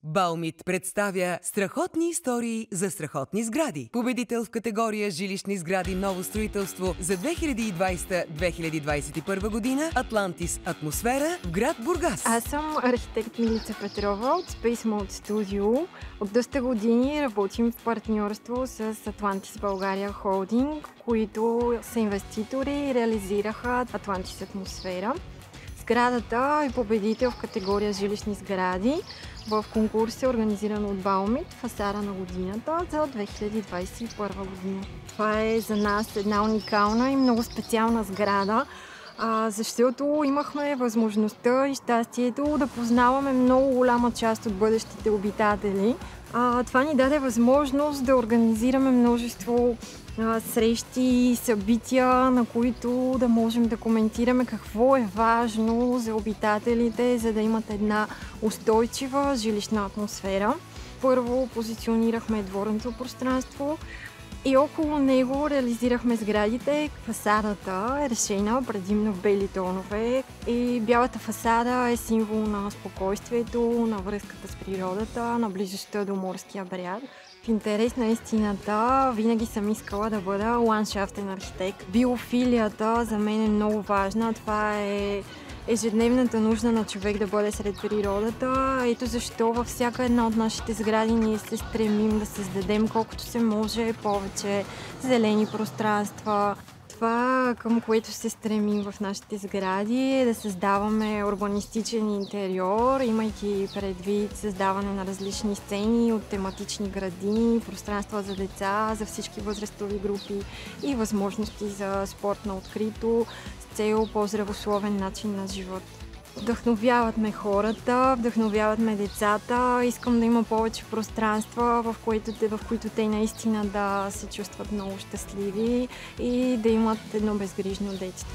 Баумит представя страхотни истории за страхотни сгради. Победител в категория жилищни сгради ново строителство за 2020-2021 година Атлантис Атмосфера в град Бургас. Аз съм архитект Милица Петрова от Space Mode Studio. От доста години работим в партньорство с Атлантис България Холдинг, които са инвеститори и реализираха Атлантис Атмосфера. Сградата е победител в категория жилищни сгради в конкурс, организиран от Баумит, фасада на годината за 2021 година. Това е за нас една уникална и много специална сграда, защото имахме възможността и щастието да познаваме много голяма част от бъдещите обитатели. Това ни даде възможност да организираме множество срещи и събития, на които да можем да коментираме какво е важно за обитателите, за да имат една устойчива жилищна атмосфера. Първо позиционирахме дворното пространство и около него реализирахме сградите. Фасадата е решена предимно в бели тонове и бялата фасада е символ на спокойствието, на връзката с природата, на близостта до морския бряг. В интерес на истината, винаги съм искала да бъда ландшафтен архитект. Биофилията за мен е много важна. Това е ежедневната нужда на човек да бъде сред природата. Ето защо във всяка една от нашите сгради ние се стремим да създадем колкото се може повече зелени пространства. Това, към което се стремим в нашите сгради, е да създаваме урбанистичен интериор, имайки предвид създаване на различни сцени от тематични градини, пространства за деца, за всички възрастови групи и възможности за спорт на открито с цел по-здравословен начин на живот. Вдъхновяват ме хората, вдъхновяват ме децата. Искам да има повече пространства, в които те наистина да се чувстват много щастливи и да имат едно безгрижно детство.